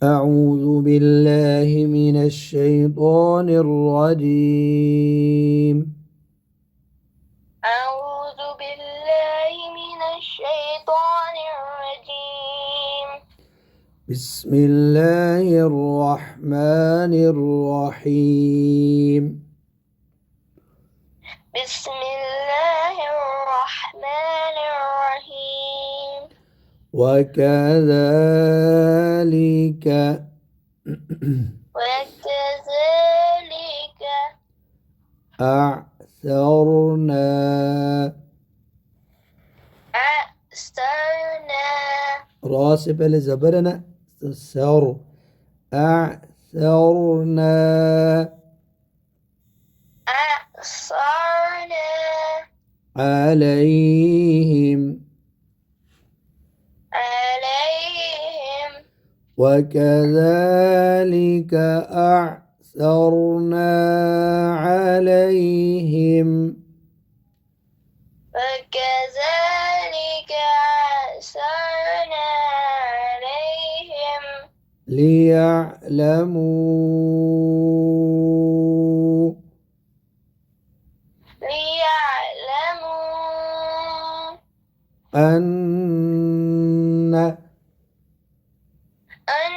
أعوذ بالله من الشيطان الرجيم. أعوذ بالله من الشيطان الرجيم. بسم الله الرحمن الرحيم. بسم الله الرحمن الرحيم. وكذلك وكذلك أعثرنا أعثرنا را से पहले ज़बर है ना, तो सर أعثرنا أعثرنا عليهم عليهم. وكذلك أعثرنا عليهم وكذلك أعثرنا عليهم ليعلموا ليعلموا أن أن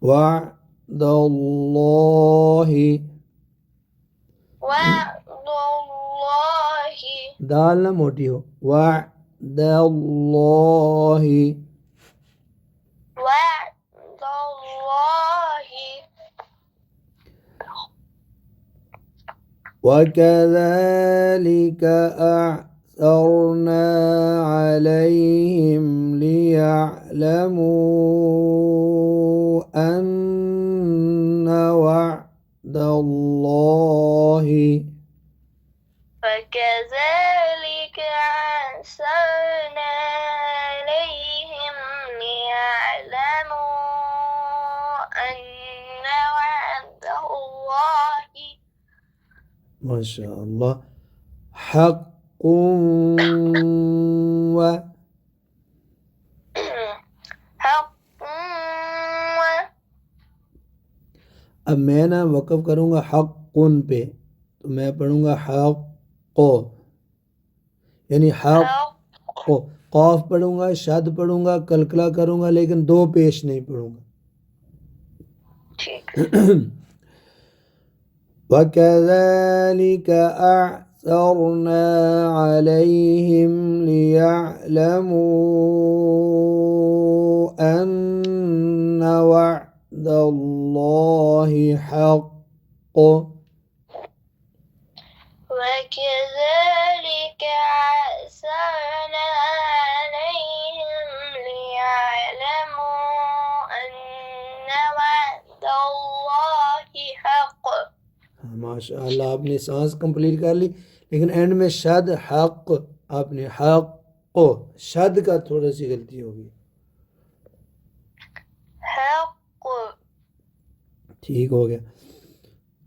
وعد الله وعد الله दाल ना मोटी हो وعد الله وعد الله وكذلك أعثرنا عليهم ليعلموا أن وعد الله وكذلك أعثرنا عليهم ليعلموا أن وعد الله ما شاء الله حق حق अब मैं ना वक़फ़ करूँगा हक़्क़ुन पे, तो मैं पढ़ूँगा हक़्क़ो यानी हक़्क़ो, क़ाफ़ पढ़ूँगा, शद पढ़ूँगा, कलकला करूँगा, लेकिन दो पेश नहीं पढ़ूँगा. ठीक. وكذلك أعثرنا عليهم ليعلموا أن وعد الله حق وكذلك أعثرنا عليهم ليعلموا أن وعد الله حق. माशाअल्लाह आपने सांस कंप्लीट कर ली, लेकिन एंड में शद हक आपने हक को शद का थोड़ा सी गलती होगी. حق ठीक हो गया.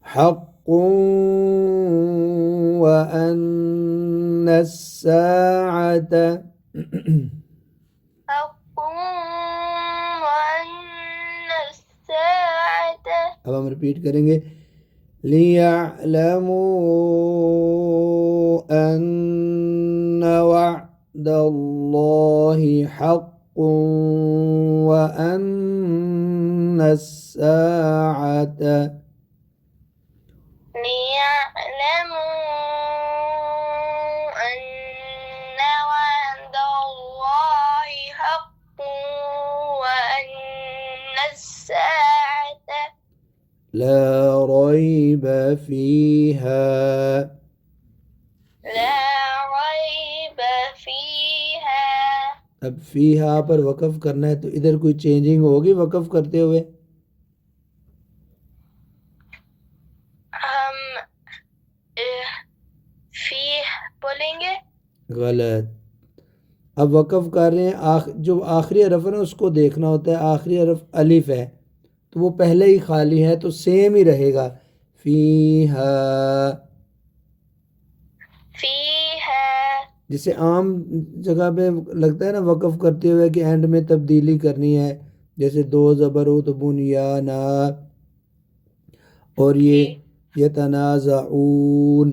हक وأن الساعة حق وأن الساعة. अब हम रिपीट करेंगे. ليعلموا أن وعد الله حق وأن الساعة ليعلموا أن وعد الله حق وأن الساعة لا ريب فيها. لا ريب فيها. अब फीहा पर वक़फ़ करना है, तो इधर कोई चेंजिंग होगी वक़फ़ करते हुए? हम फीह बोलेंगे. गलत. अब वक़फ़ कर रहे हैं, जो आखिरी हरफ है ना उसको देखना होता है. आखिरी हरफ अलिफ है तो वो पहले ही खाली है, तो सेम ही रहेगा. फीहा फीहा जिसे आम जगह पे लगता है ना वक़फ़ करते हुए कि एंड में तब्दीली करनी है, जैसे दो ज़बर हो तो बुनियाना, और ये यतनाज़ऊन,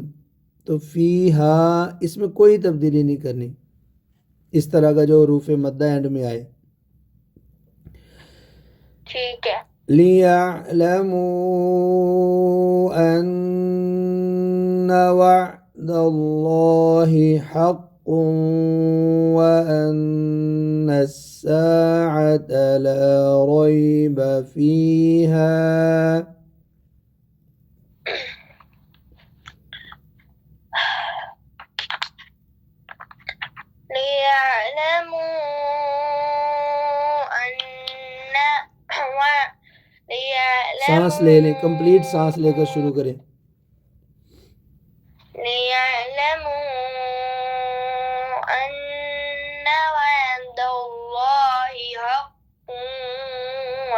तो फ़ीहा इसमें कोई तब्दीली नहीं करनी, इस तरह का जो हरूफ़ मद्दा एंड में आए। ठीक है। लियअलमू अन्न वअदल्लाहि हक़्क़ुन व अन्नस्साअत ला रैब फ़ीहा। लियअलमू अन्ना सांस ले लें, कंप्लीट सांस लेकर शुरू करें। लियअलमू अन्ना वअदल्लाहि हक़्क़ुन व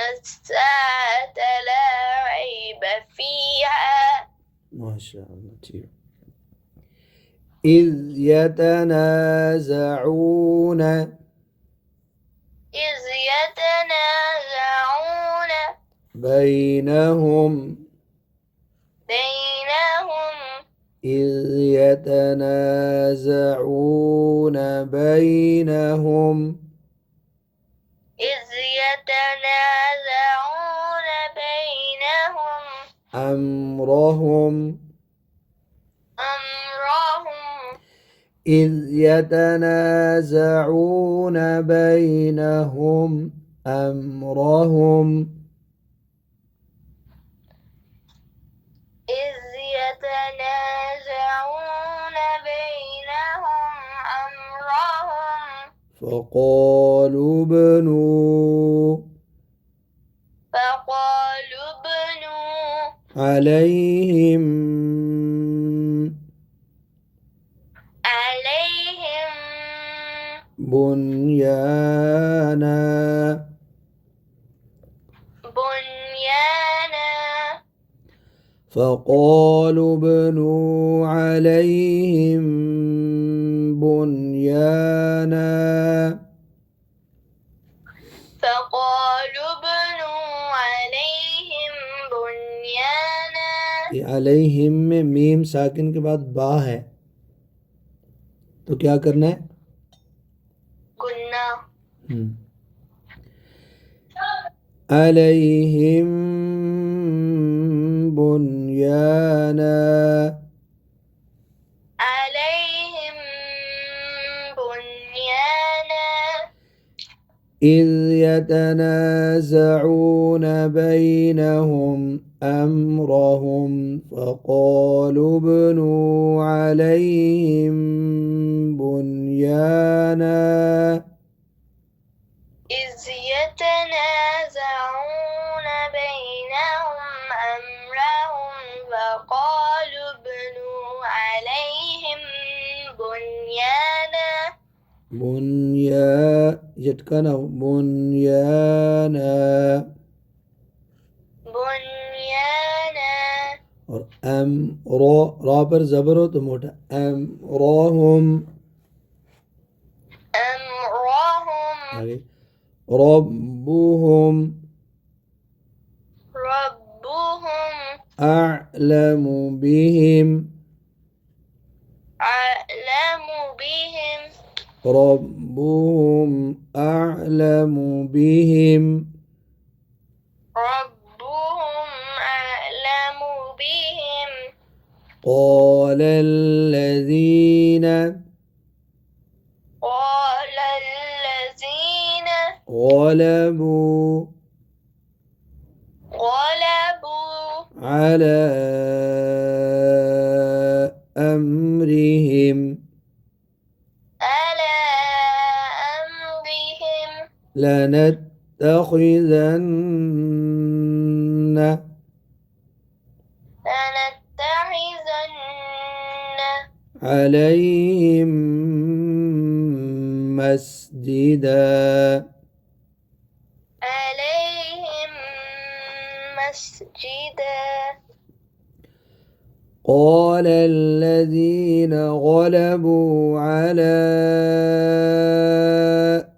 अन्नस्साअत ला रैब फ़ीहा। माशाअल्लाह, ठीक। इज़ यतनाज़ऊन, إذ يتنازعون بينهم بينهم إذ يتنازعون بينهم إذ يتنازعون بينهم أمرهم إذ يتنازعون بينهم أمرهم إذ يتنازعون بينهم أمرهم فقالوا ابنوا عليهم بنيانا فقالوا ابنوا عليهم بنيانا ये अलैहिम में मीम साकिन के बाद बा है, तो क्या करना है? गुन्ना। अलैहिम बुन्याना عليهم بنيانا إذ يتنازعون بينهم أمرهم فقالوا ابنوا عليهم بنيانا إذ يتنازعون بينهم أمرهم فقالوا ابنوا عليهم بنيانا झटकाना बुनियाना और एम रा पर जबर हो तो मोटा एम रोहुम आगे रब्बुहुम अअलमु बिहिम रब्बुहुम अअलमु बिहिम قال الذين غلبوا على أمرهم لنتخذن عليهم مسجدا قال الذين غلبوا على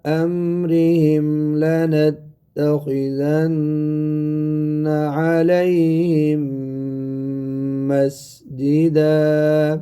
أمرهم لنتخذن عليهم مسجدا